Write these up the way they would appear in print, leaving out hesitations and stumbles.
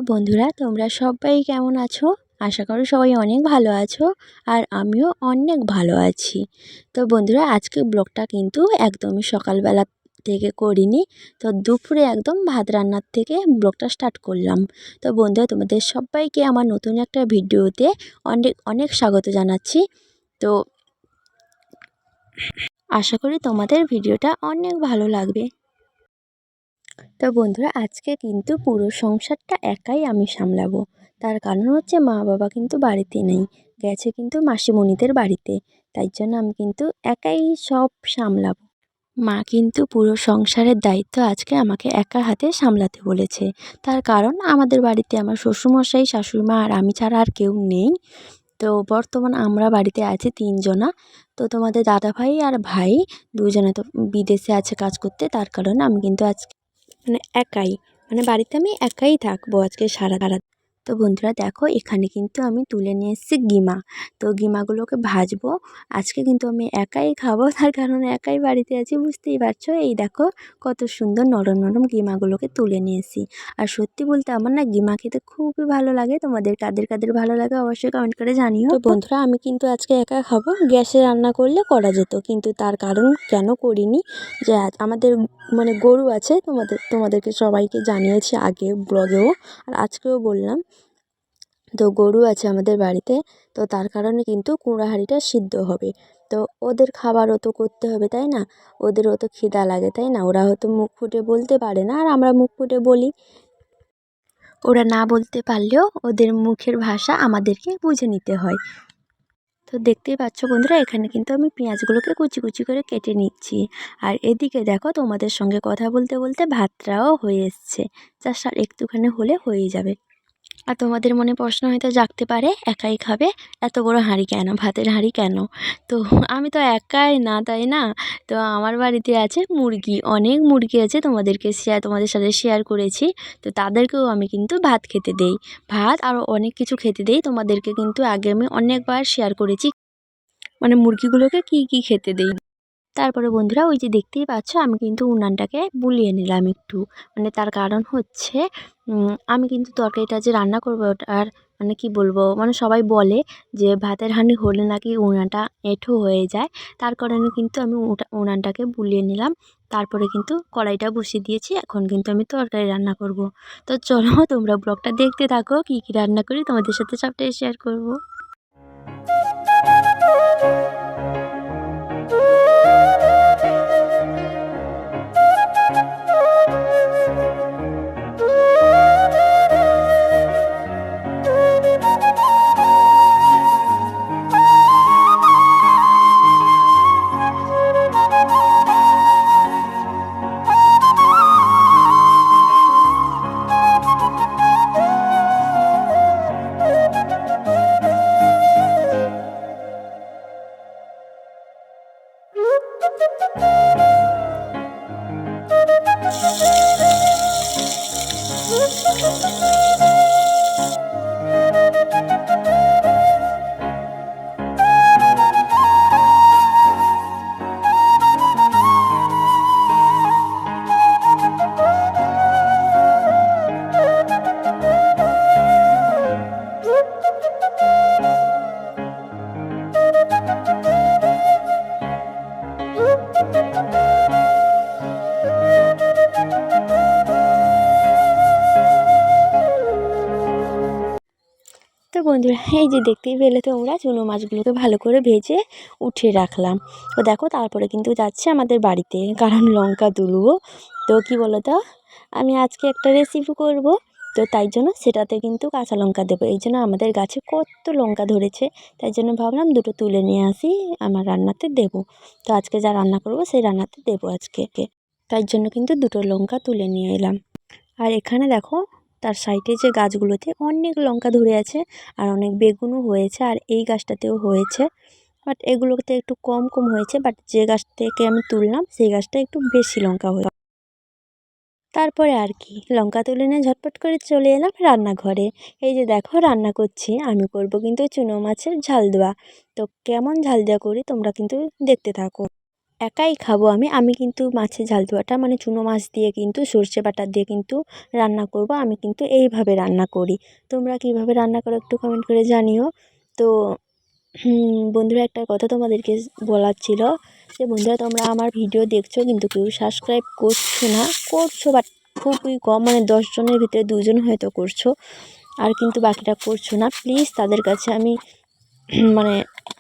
বন্ধুরা, তোমরা সবাই কেমন আছো? আশা করি সবাই অনেক ভালো আছো, আর আমিও অনেক ভালো আছি। তো বন্ধুরা, আজকে ব্লগটা কিন্তু একদমই সকালবেলা থেকে করিনি। তো দুপুরে একদম ভাত রান্নার থেকে ব্লগটা স্টার্ট করলাম। তো বন্ধুরা, তোমাদের সবাইকে আমার নতুন একটা ভিডিওতে অনেক অনেক স্বাগত জানাচ্ছি। তো আশা করি তোমাদের ভিডিওটা অনেক ভালো লাগবে। তো বন্ধুরা, আজকে কিন্তু পুরো সংসারটা একাই আমি সামলাবো। তার কারণ হচ্ছে মা বাবা কিন্তু বাড়িতে নেই, গেছে কিন্তু মাসিমণিদের বাড়িতে। তাই জন্য আমি কিন্তু একাই সব সামলাবো। মা কিন্তু পুরো সংসারের দায়িত্ব আজকে আমাকে একা হাতে সামলাতে বলেছে। তার কারণ আমাদের বাড়িতে আমার শ্বশুরমশাই, শাশুড়িমা আর আমি ছাড়া আর কেউ নেই। তো বর্তমান আমরা বাড়িতে আছি 3 জনা। তো তোমাদের দাদা ভাই আর ভাই দুজনে তো বিদেশে আছে কাজ করতে। তার কারণে আমি কিন্তু আজকে একাই, বাড়িতে আমি একাই থাকবো আজকে সারা রাত। তো বন্ধুরা দেখো, এখানে কিন্তু আমি তুলে নিয়ে এসেছি গিমা। তো গিমাগুলোকে ভাজবো। আজকে কিন্তু আমি একাই খাবো, তার কারণে একাই বাড়িতে আছি, বুঝতেই পারছো। এই দেখো কত সুন্দর নরম নরম গিমাগুলোকে তুলে নিয়েছি। আর সত্যি বলতে আমার না গিমা খেতে খুবই ভালো লাগে। তোমাদের কাদের কাদের ভালো লাগে অবশ্যই কমেন্ট করে জানিও। তো বন্ধুরা, আমি কিন্তু আজকে একা খাবো। গ্যাসে রান্না করলে করা যেত, কিন্তু তার কারণ কেন করিনি, যে আমাদের গরু আছে। তোমাদেরকে সবাইকে জানিয়েছি আগে ব্লগেও, আর আজকেও বললাম। তো গরু আছে আমাদের বাড়িতে, তো তার কারণে কিন্তু কুঁড়া হাঁড়িটা সিদ্ধ হবে। তো ওদের খাবারও তো করতে হবে, তাই না? ওদেরও তো খিদা লাগে, তাই না? ওরা হয়তো মুখ ফুটে বলতে পারে না, আর আমরা মুখ ফুটে বলি। ওরা না বলতে পারলেও ওদের মুখের ভাষা আমাদেরকে বুঝে নিতে হয়। তো দেখতেই পাচ্ছ বন্ধুরা, এখানে কিন্তু আমি পেঁয়াজগুলোকে কুচি কুচি করে কেটে নিচ্ছি। আর এদিকে দেখো, তোমাদের সঙ্গে কথা বলতে বলতে ভাতটাও হয়ে এসছে। জাস্ট আর একটুখানি হলে হয়ে যাবে। আর তোমাদের মনে প্রশ্ন হয়তো জাগতে পারে, একাই খাবে, এত বড় হাঁড়ি কেন, ভাতের হাঁড়ি কেন? তো আমি তো একাই না, তাই না? তো আমার বাড়িতে আছে মুরগি, অনেক মুরগি আছে। তোমাদের সাথে শেয়ার করেছি। তো তাদেরকেও আমি কিন্তু ভাত খেতে দেই, ভাত আরও অনেক কিছু খেতে দেই। তোমাদেরকে কিন্তু আগে আমি অনেকবার শেয়ার করেছি, মুরগিগুলোকে কি কি খেতে দেই। তারপরে বন্ধুরা, ওই যে দেখতেই পাচ্ছ, আমি কিন্তু উনানটাকে বুলিয়ে নিলাম একটু। তার কারণ হচ্ছে আমি কিন্তু তরকারিটা যে রান্না করবো ওটার কি বলবো, সবাই বলে যে ভাতের হাঁড়ি হলে নাকি উনানটা এঁঠো হয়ে যায়। তার কারণে কিন্তু আমি উনানটাকে বুলিয়ে নিলাম। তারপরে কিন্তু কড়াইটা বসিয়ে দিয়েছি। এখন কিন্তু আমি তরকারি রান্না করব। তো চলো, তোমরা ব্লগটা দেখতে থাকো, কী কী রান্না করি তোমাদের সাথে সবটাই শেয়ার করব। তো বন্ধুরা, এই যে দেখতেই পেলে তোমরা, চুনো মাছগুলোকে ভালো করে ভেজে উঠিয়ে রাখলাম। তো দেখো, তারপরে কিন্তু যাচ্ছে আমাদের বাড়িতে, কারণ লঙ্কা তুলবো। তো কি বলো তো, আমি আজকে একটা রেসিপি করব। তো তাই জন্য সেটাতে কিন্তু কাঁচা লঙ্কা দেবো। এই জন্য আমাদের গাছে কত লঙ্কা ধরেছে, তাই জন্য ভাবলাম দুটো তুলে নিয়ে আসি, আমার রান্নাতে দেব। তো আজকে যা রান্না করব সেই রান্নাতে দেবো আজকে। তাই জন্য কিন্তু দুটো লঙ্কা তুলে নিয়ে এলাম। আর এখানে দেখো, তার সাইডে যে গাছগুলোতে অনেক লঙ্কা ধরে আছে, আর অনেক বেগুনও হয়েছে, আর এই গাছটাতেও হয়েছে। বাট এগুলোতে একটু কম কম হয়েছে, বাট যে গাছ থেকে আমি তুললাম সেই গাছটা একটু বেশি লঙ্কা হয়েছে। তারপরে আর কি, লঙ্কা তুলে নিয়ে ঝটপট করে চলে এলাম রান্নাঘরে। এই যে দেখো, রান্না করছি। আমি করব কিন্তু চুনো মাছের ঝাল দেওয়া। তো কেমন ঝাল দেওয়া করি তোমরা কিন্তু দেখতে থাকো। একাই খাবো আমি কিন্তু মাছের ঝাল দেওয়াটা মানে চুনো মাছ দিয়ে কিন্তু সর্ষে বাটা দিয়ে কিন্তু রান্না করব। আমি কিন্তু এইভাবে রান্না করি। তোমরা কীভাবে রান্না করো একটু কমেন্ট করে জানিও। তো বন্ধুরা, একটা কথা তোমাদেরকে বলার ছিল যে বন্ধুরা, তোমরা আমার ভিডিও দেখছো কিন্তু কেউ সাবস্ক্রাইব করছো না, করছো বাট খুবই কম, মানে 10 জনের ভিতরে 2 জন হয়তো করছো, আর কিন্তু বাকিটা করছো না। প্লিজ তাদের কাছে আমি মানে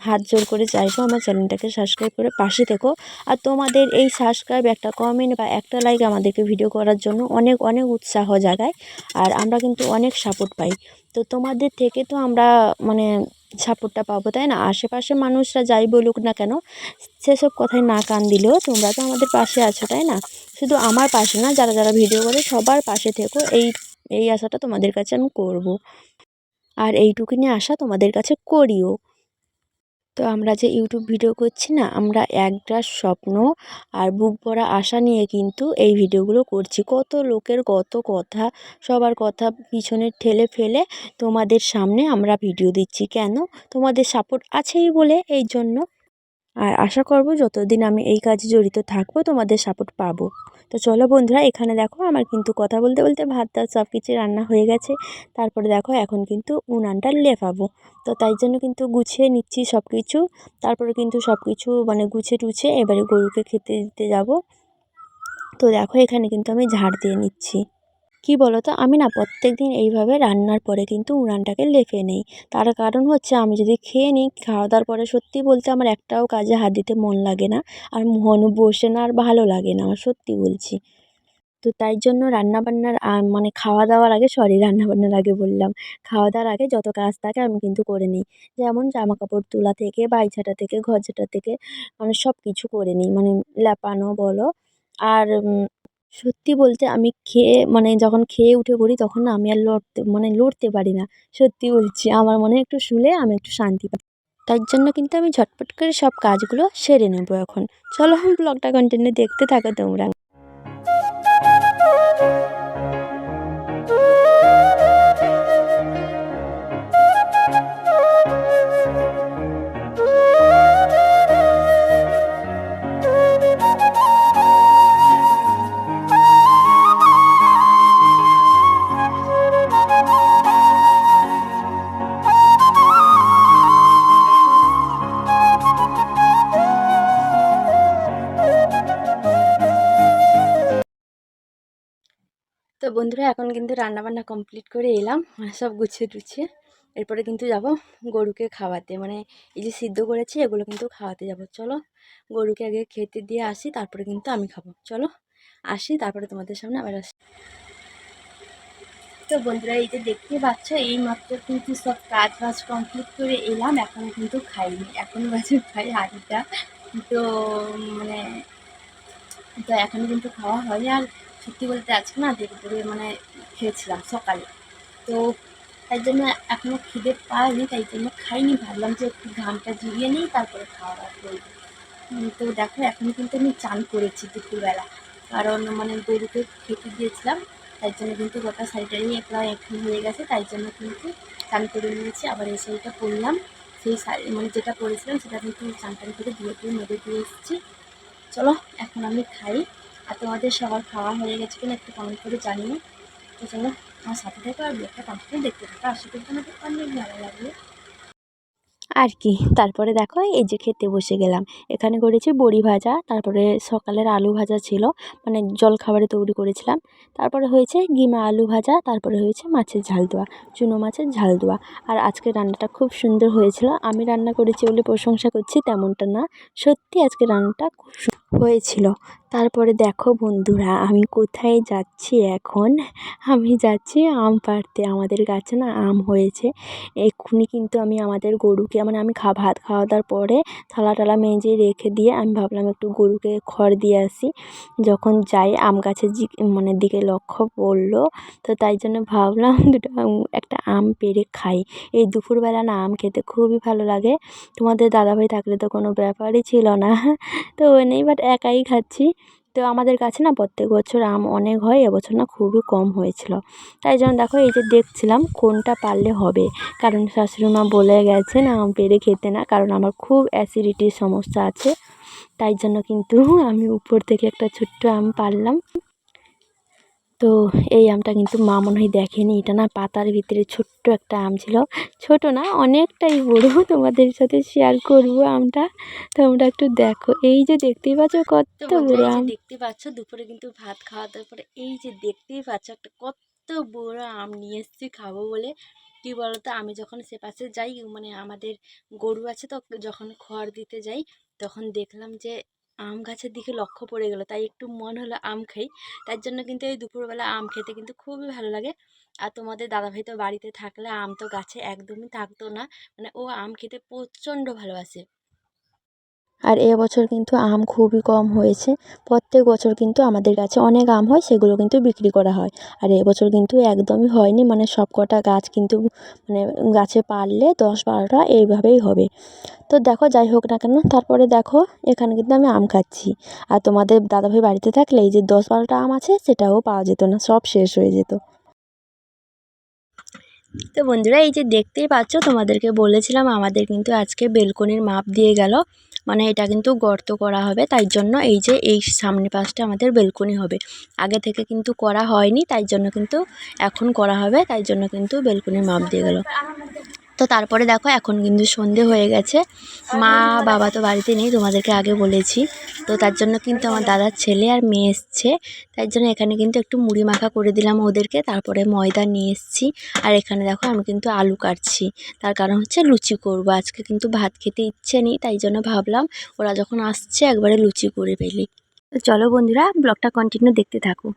হাত জোর করে চাইবো আমার চ্যানেলটাকে সাবস্ক্রাইব করে পাশে থেকো। আর তোমাদের এই সাবস্ক্রাইব, একটা কমেন্ট বা একটা লাইক আমাদেরকে ভিডিও করার জন্য অনেক অনেক উৎসাহ জাগায়, আর আমরা কিন্তু অনেক সাপোর্ট পাই। তো তোমাদের থেকে তো আমরা মানে সাপোর্টটা পাবো, তাই না? আশেপাশে মানুষরা যাই বলুক না কেন, সেসব কথায় না কান দিলেও তোমরা তো আমাদের পাশে আছো, তাই না? শুধু আমার পাশে না, যারা যারা ভিডিও করে সবার পাশে থেকো, এই আশাটা তোমাদের কাছে আমি করব, আর এইটুকুনি আশা তোমাদের কাছে করিও। তো আমরা যে ইউটিউব ভিডিও করছি না, আমরা এক গ্রাস স্বপ্ন আর বুক ভরা আশা নিয়ে কিন্তু এই ভিডিওগুলো করছি। কত লোকের কত কথা, সবার কথা পিছনে ঠেলে ফেলে তোমাদের সামনে আমরা ভিডিও দিচ্ছি। কেন? তোমাদের সাপোর্ট আছেই বলে, এই জন্য। আর আশা করব যতদিন আমি এই কাজে জড়িত থাকবো তোমাদের সাপোর্ট পাবো। তো চলো বন্ধুরা, এখানে দেখো আমার কিন্তু কথা বলতে বলতে ভাত টাত সব কিছু রান্না হয়ে গেছে। তারপরে দেখো এখন কিন্তু উনানটা লেপাবো। তো তাই জন্য কিন্তু গুছিয়ে নিচ্ছি সব কিছু। তারপরে কিন্তু সব কিছু মানে গুছিয়ে টুছিয়ে এবারে গরুকে খেতে দিতে যাব। তো দেখো এখানে কিন্তু আমি ঝাড় দিয়ে নিচ্ছি। কি বলো তো, আমি না প্রত্যেকদিন এইভাবে রান্নার পরে কিন্তু উনানটাকে লেপে নেই। তার কারণ হচ্ছে, আমি যদি খেয়ে নিই, খাওয়া দাওয়ার পরে সত্যি বলতে আমার একটাও কাজে হাত দিতে মন লাগে না, আর মন বসে না, আর ভালো লাগে না আমার, সত্যি বলছি। তো তাই জন্য রান্নাবান্নার মানে খাওয়া দাওয়ার আগে, সরি রান্নাবান্নার আগে বললাম, খাওয়া দাওয়ার আগে যত কাজ থাকে আমি কিন্তু করে নিই। যেমন জামাকাপড় তোলা থেকে, বাই ঝাঁটা থেকে, ঘর ঝাঁটা থেকে, মানে সব কিছু করে নিই, মানে লেপানো বলো। আর সত্যি বলতে আমি খেয়ে মানে যখন খেয়ে উঠে পড়ি, তখন না আমি আর লড়তে পারি না। সত্যি বলছি, আমার মনে হয় একটু শুলে আমি একটু শান্তি পাই। তার জন্য কিন্তু আমি ঝটপট করে সব কাজগুলো সেরে নেব এখন। চলো ব্লগটা কন্টিনিউ দেখতে থাকো তোমরা। তো বন্ধুরা, এখন কিন্তু রান্নাবান্না কমপ্লিট করে এলাম, মানে সব গুছিয়ে টুছিয়ে। এরপরে কিন্তু যাব গরুকে খাওয়াতে, মানে এই যে সিদ্ধ করেছি এগুলো কিন্তু খাওয়াতে যাব। চলো গরুকে আগে খেতে দিয়ে আসি, তারপরে কিন্তু আমি খাবো। চলো আসি, তারপরে তোমাদের সামনে আবার আসি। তো বন্ধুরা, এই যে দেখতে পাচ্ছ, এই মাত্র কিন্তু সব কাজ বাজ কমপ্লিট করে এলাম, এখনও কিন্তু খাইনি, এখনও বাজে খাই 8টা। তো মানে তো এখনও কিন্তু খাওয়া হয়নি। আর সত্যি বলতে আজকে না দেরি করে মানে খেয়েছিলাম সকালে, তো তাই জন্য এখনও খিদে পাইনি, তাই জন্য খাইনি। ভাবলাম যে একটু ঘামটা জুড়িয়ে নিই, তারপরে খাওয়া দাওয়া করবো। তো দেখো এখন কিন্তু আমি চান করেছি দুপুরবেলা, কারণ মানে গরুকে খেতে দিয়েছিলাম, তাই জন্য কিন্তু গোটা শাড়িটাই প্রায় একটু হয়ে গেছে, তাই জন্য কিন্তু চান করে নিয়েছি। আবার এই শাড়িটা পরলাম, সেই শাড়ি মানে যেটা পরেছিলাম সেটা কিন্তু চান টান করে দিয়ে মেরে দিয়ে এসেছি। চলো এখন আমি খাই, আর তোমাদের সবার খাওয়া হয়ে গেছে কিনা একটু কমেন্ট করে জানিও। তো চলো আমার সাথে থাকো আর ব্লগটা কন্টিনিউ দেখতে থাকো, আশা করি তোমাদের অনেক ভালো লাগবে আর কি। তারপরে দেখো এই যে খেতে বসে গেলাম। এখানে করেছি বড়ি ভাজা, তারপরে সকালের আলু ভাজা ছিল, মানে জলখাবারে তৈরি করেছিলাম। তারপরে হয়েছে গিমা আলু ভাজা, তারপরে হয়েছে মাছের ঝাল দেওয়া, চুনো মাছের ঝাল দেওয়া। আর আজকের রান্নাটা খুব সুন্দর হয়েছিল। আমি রান্না করেছি বলে প্রশংসা করছি তেমনটা না, সত্যি আজকে রান্নাটা খুব হয়েছিল। তারপরে দেখো বন্ধুরা, আমি কোথায় যাচ্ছি এখন? আমি যাচ্ছি আম পাড়তে। আমাদের গাছে না আম হয়েছে। এক্ষুনি কিন্তু আমি আমাদের গরুকে মানে আমি ভাত খাওয়া দাওয়ার পরে থালা টালা মেজে রেখে দিয়ে আমি ভাবলাম একটু গরুকে খড় দিয়ে আসি। যখন যাই আম গাছের মানে দিকে লক্ষ্য পড়লো, তো তাই জন্য ভাবলাম একটা আম পেড়ে খাই। এই দুপুরবেলা না আম খেতে খুবই ভালো লাগে। তোমাদের দাদাভাই থাকলে তো কোনো ব্যাপারই ছিল না, তো নেই, বাট একাই খাচ্ছি। তো আমাদের কাছে না প্রত্যেক বছর আম অনেক হয়, এবছর না খুবই কম হয়েছিল। তাই জন্য দেখো এই যে দেখছিলাম কোনটা পারলে হবে, কারণ শাশুড়ি মা বলে গেছেন আম পেড়ে খেতে না, কারণ আমার খুব অ্যাসিডিটির সমস্যা আছে। তাই জন্য কিন্তু আমি উপর থেকে একটা ছোট্ট আম পারলাম। তো এই আমটা কিন্তু মা মনে হয় দেখেনি, এটা না পাতার ভিতরে ছোট্ট একটা আম ছিল, ছোট না অনেকটাই বড়। তোমাদের সাথে শেয়ার করব আমটা, তোমরা একটু দেখো। এই যে দেখতেই পাচ্ছ কত বড় আম, দেখতে পাচ্ছ দুপুরে কিন্তু ভাত খাওয়া দাওয়ার পরে এই যে দেখতেই পাচ্ছ একটা কত বড় আম নিয়ে এসেছি খাবো বলে। কি বলতো, আমি যখন সে পাশে যাই, মানে আমাদের গরু আছে তো, যখন খড় দিতে যাই তখন দেখলাম যে আম গাছের দিকে লক্ষ্য পড়ে গেল, তাই একটু মন হলো আম খাই। তার জন্য কিন্তু এই দুপুরবেলা আম খেতে কিন্তু খুবই ভালো লাগে। আর তোমাদের দাদাভাই তো বাড়িতে থাকলে আম তো গাছে একদমই থাকতো না, মানে ও আম খেতে প্রচণ্ড ভালোবাসে। আর এবছর কিন্তু আম খুবই কম হয়েছে। প্রত্যেক বছর কিন্তু আমাদের গাছে অনেক আম হয়, সেগুলো কিন্তু বিক্রি করা হয়। আর এবছর কিন্তু একদমই হয়নি, মানে সব কটা গাছ কিন্তু মানে গাছে পারলে 10-12টা এইভাবেই হবে। তো দেখো, যাই হোক না কেন, তারপরে দেখো এখানে কিন্তু আমি আম খাচ্ছি। আর তোমাদের দাদাভাই বাড়িতে থাকলে এই যে 10-12টা আম আছে সেটাও পাওয়া যেত না, সব শেষ হয়ে যেত। তো বন্ধুরা, এই যে দেখতেই পাচ্ছ, তোমাদেরকে বলেছিলাম আমাদের কিন্তু আজকে বেলকনির মাপ দিয়ে গেল, মানে এটা কিন্তু গর্ত করা হবে, তাই জন্য এই যে এই সামনে পাশটা আমাদের বেলকনি হবে। আগে থেকে কিন্তু করা হয়নি, তাই জন্য কিন্তু এখন করা হবে, তাই জন্য কিন্তু বেলকনির মাপ দিয়ে গেল। তো তারপরে দেখো এখন কিন্তু সন্ধে হয়ে গেছে, মা বাবা তো বাড়িতে নেই, তোমাদেরকে আগে বলেছি। তো তার জন্য কিন্তু আমার দাদার ছেলে আর মেয়ে এসছে, তাই জন্য এখানে কিন্তু একটু মুড়ি মাখা করে দিলাম ওদেরকে, তারপরে ময়দা নিয়ে এসেছি। আর এখানে দেখো আমি কিন্তু আলু কাটছি, তার কারণ হচ্ছে লুচি করব। আজকে কিন্তু ভাত খেতে ইচ্ছে নেই, তাই জন্য ভাবলাম ওরা যখন আসছে একবারে লুচি করে ফেলি। তো চলো বন্ধুরা, ব্লগটা কন্টিনিউ দেখতে থাকো।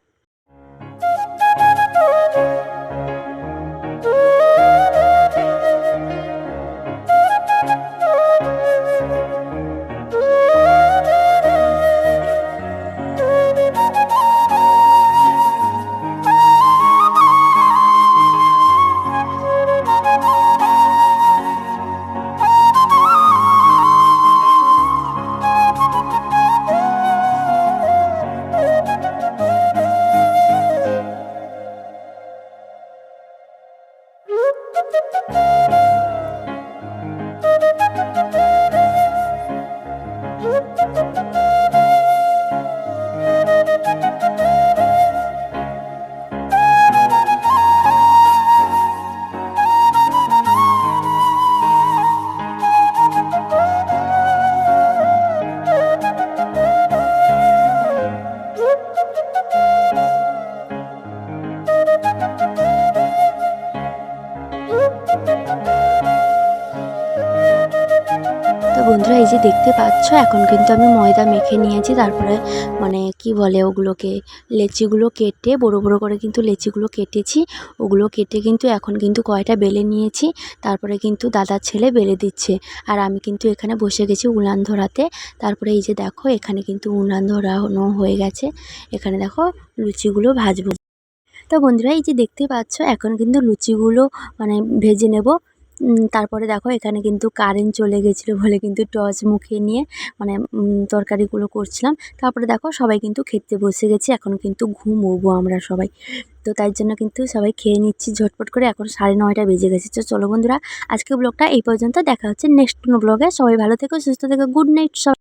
তো বন্ধুরা, এই যে দেখতে পাচ্ছ এখন কিন্তু আমি ময়দা মেখে নিয়েছি, তারপরে মানে কি বলে ওগুলোকে, লেচিগুলো কেটে বড় বড় করে কিন্তু লেচিগুলো কেটেছি, ওগুলো কেটে কিন্তু এখন কিন্তু কয়টা বেলে নিয়েছি, তারপরে কিন্তু দাদার ছেলে বেলে দিচ্ছে। আর আমি কিন্তু এখানে বসে গেছি উনান ধরাতে। তারপরে এই যে দেখো এখানে কিন্তু উনান ধরানো হয়ে গেছে, এখানে দেখো লুচিগুলো ভাজবো। তো বন্ধুরা, এই যে দেখতে পাচ্ছ এখন কিন্তু লুচিগুলো মানে ভেজে নেব। তারপরে দেখো এখানে কিন্তু কারেন্ট চলে গেছিলো বলে কিন্তু টর্চ মুখে নিয়ে মানে তরকারিগুলো করছিলাম। তারপরে দেখো সবাই কিন্তু খেতে বসে গেছি, এখন কিন্তু ঘুমোবো আমরা সবাই। তো তাই জন্য কিন্তু সবাই খেয়ে নিচ্ছি ঝটপট করে, এখন 9:30 বেজে গেছে। তো চলো বন্ধুরা, আজকে ব্লগটা এই পর্যন্ত, দেখা হচ্ছে নেক্সট কোনো ব্লগে। সবাই ভালো থেকো, সুস্থ থেকো, গুড নাইট সবাই।